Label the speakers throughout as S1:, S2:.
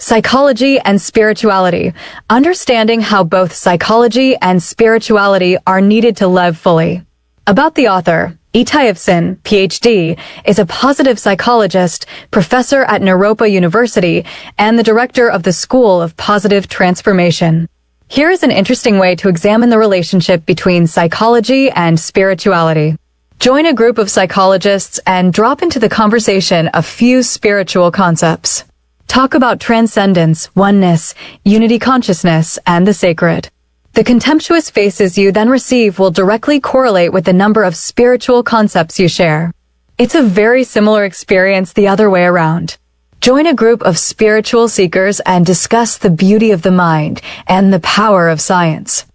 S1: Psychology and Spirituality, Understanding How Both Psychology and Spirituality Are Needed to Live Fully. About the author, Itai Evson, PhD, is a positive psychologist, professor at Naropa University, and the director of the School of Positive Transformation. Here is an interesting way to examine the relationship between psychology and spirituality. Join a group of psychologists and drop into the conversation a few spiritual concepts. Talk about transcendence, oneness, unity consciousness, and the sacred. The contemptuous faces you then receive will directly correlate with the number of spiritual concepts you share. It's a very similar experience the other way around. Join a group of spiritual seekers and discuss the beauty of the mind and the power of science.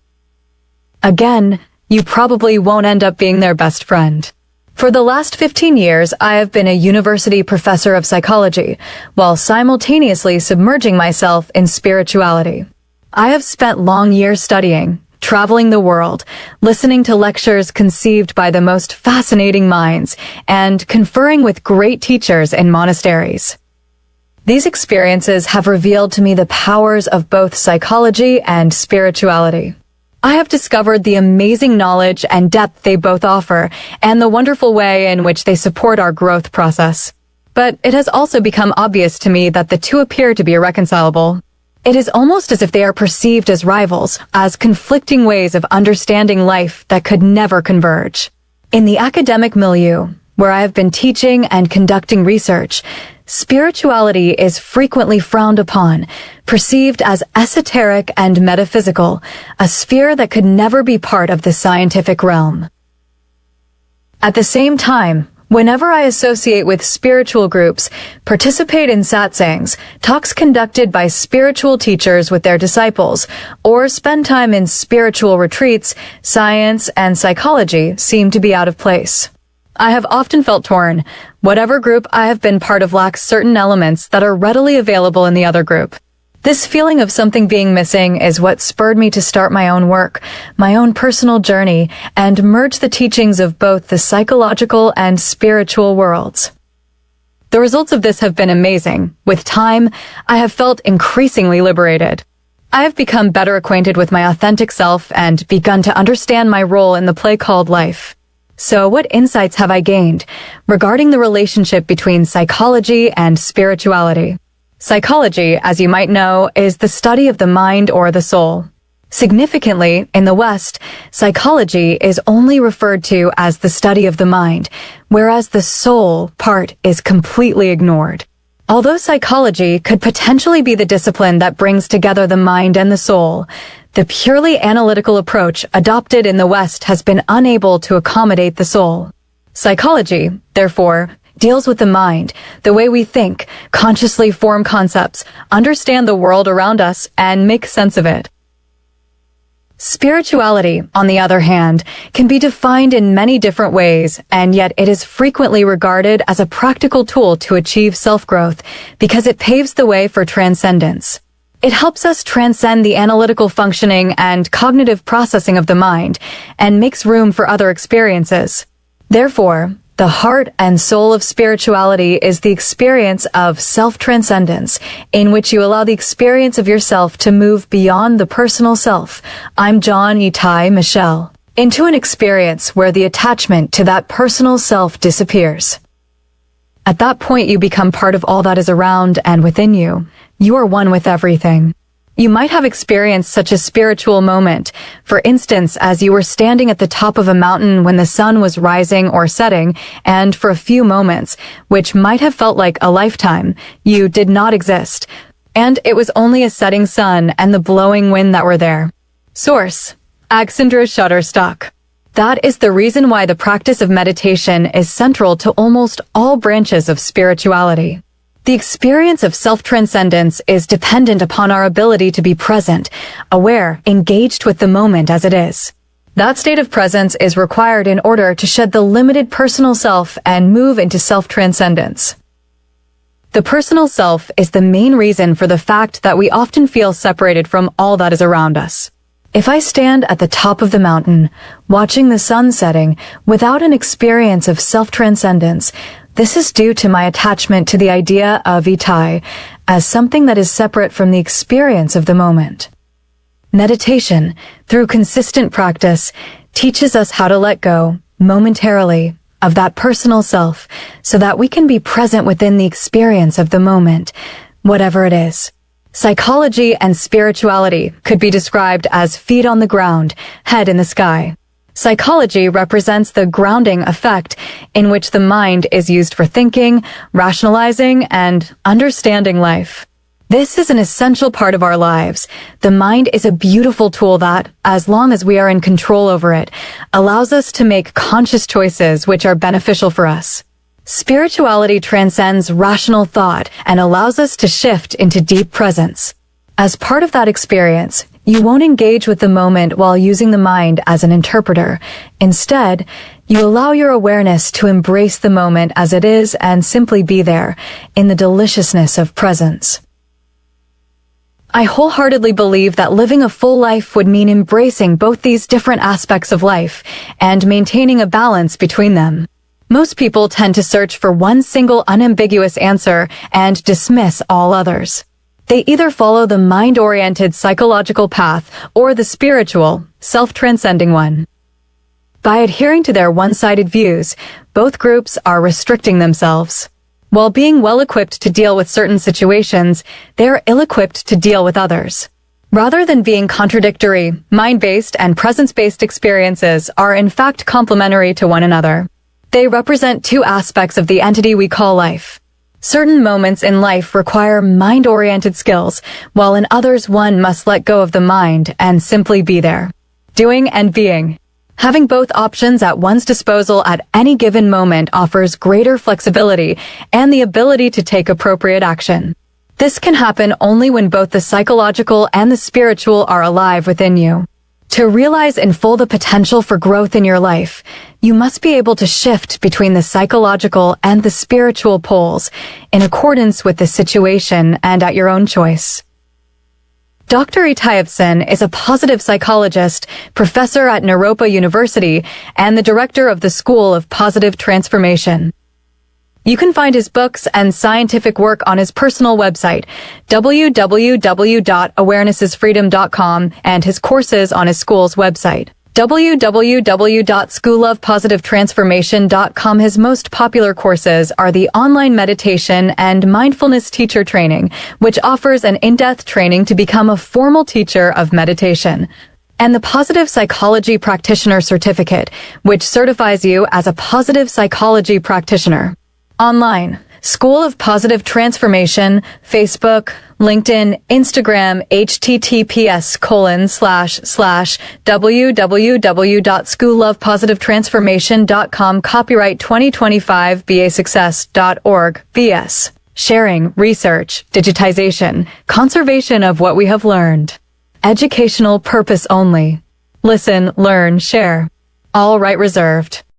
S1: Again, you probably won't end up being their best friend. For the last 15 years, I have been a university professor of psychology, while simultaneously submerging myself in spirituality. I have spent long years studying, traveling the world, listening to lectures conceived by the most fascinating minds, and conferring with great teachers in monasteries. These experiences have revealed to me the powers of both psychology and spirituality. I have discovered the amazing knowledge and depth they both offer, and the wonderful way in which they support our growth process. But it has also become obvious to me that the two appear to be irreconcilable. It is almost as if they are perceived as rivals, as conflicting ways of understanding life that could never converge. In the academic milieu, where I have been teaching and conducting research, spirituality is frequently frowned upon, perceived as esoteric and metaphysical, a sphere that could never be part of the scientific realm. At the same time, whenever I associate with spiritual groups, participate in satsangs, talks conducted by spiritual teachers with their disciples, or spend time in spiritual retreats, science and psychology seem to be out of place. I have often felt torn. Whatever group I have been part of lacks certain elements that are readily available in the other group. This feeling of something being missing is what spurred me to start my own work, my own personal journey, and merge the teachings of both the psychological and spiritual worlds. The results of this have been amazing. With time, I have felt increasingly liberated. I have become better acquainted with my authentic self and begun to understand my role in the play called life. So what insights have I gained regarding the relationship between psychology and spirituality? Psychology, as you might know, is the study of the mind or the soul. Significantly, in the West, psychology is only referred to as the study of the mind, whereas the soul part is completely ignored. Although psychology could potentially be the discipline that brings together the mind and the soul, the purely analytical approach adopted in the West has been unable to accommodate the soul. Psychology, therefore, deals with the mind, the way we think, consciously form concepts, understand the world around us, and make sense of it. Spirituality, on the other hand, can be defined in many different ways, and yet it is frequently regarded as a practical tool to achieve self-growth because it paves the way for transcendence. It helps us transcend the analytical functioning and cognitive processing of the mind and makes room for other experiences. Therefore, the heart and soul of spirituality is the experience of self-transcendence, in which you allow the experience of yourself to move beyond the personal self. I'm John Itai Michelle. Into an experience where the attachment to that personal self disappears. At that point, you become part of all that is around and within you. You are one with everything. You might have experienced such a spiritual moment, for instance, as you were standing at the top of a mountain when the sun was rising or setting, and for a few moments, which might have felt like a lifetime, you did not exist, and it was only a setting sun and the blowing wind that were there. Source: Alexandra Shutterstock. That is the reason why the practice of meditation is central to almost all branches of spirituality. The experience of self-transcendence is dependent upon our ability to be present, aware, engaged with the moment as it is. That state of presence is required in order to shed the limited personal self and move into self-transcendence. The personal self is the main reason for the fact that we often feel separated from all that is around us. If I stand at the top of the mountain, watching the sun setting, without an experience of self-transcendence, this is due to my attachment to the idea of Itai, as something that is separate from the experience of the moment. Meditation, through consistent practice, teaches us how to let go, momentarily, of that personal self, so that we can be present within the experience of the moment, whatever it is. Psychology and spirituality could be described as feet on the ground, head in the sky. Psychology represents the grounding effect in which the mind is used for thinking, rationalizing, and understanding life. This is an essential part of our lives. The mind is a beautiful tool that, as long as we are in control over it, allows us to make conscious choices which are beneficial for us. Spirituality transcends rational thought and allows us to shift into deep presence. As part of that experience, you won't engage with the moment while using the mind as an interpreter. Instead, you allow your awareness to embrace the moment as it is and simply be there, in the deliciousness of presence. I wholeheartedly believe that living a full life would mean embracing both these different aspects of life and maintaining a balance between them. Most people tend to search for one single unambiguous answer and dismiss all others. They either follow the mind-oriented psychological path or the spiritual, self-transcending one. By adhering to their one-sided views, both groups are restricting themselves. While being well-equipped to deal with certain situations, they are ill-equipped to deal with others. Rather than being contradictory, mind-based and presence-based experiences are in fact complementary to one another. They represent two aspects of the entity we call life. Certain moments in life require mind-oriented skills, while in others one must let go of the mind and simply be there. Doing and being. Having both options at one's disposal at any given moment offers greater flexibility and the ability to take appropriate action. This can happen only when both the psychological and the spiritual are alive within you. To realize in full the potential for growth in your life, you must be able to shift between the psychological and the spiritual poles in accordance with the situation and at your own choice. Dr. Itayevson is a positive psychologist, professor at Naropa University, and the director of the School of Positive Transformation. You can find his books and scientific work on his personal website, www.awarenessisfreedom.com, and his courses on his school's website, www.schoolofpositivetransformation.com. His most popular courses are the online meditation and mindfulness teacher training, which offers an in-depth training to become a formal teacher of meditation, and the Positive Psychology Practitioner Certificate, which certifies you as a positive psychology practitioner. Online, School of Positive Transformation, Facebook, LinkedIn, Instagram, https://www.schoolofpositivetransformation.com. Copyright 2025 basuccess.org. BS. Sharing, research, digitization, conservation of what we have learned. Educational purpose only. Listen, learn, share. All right reserved.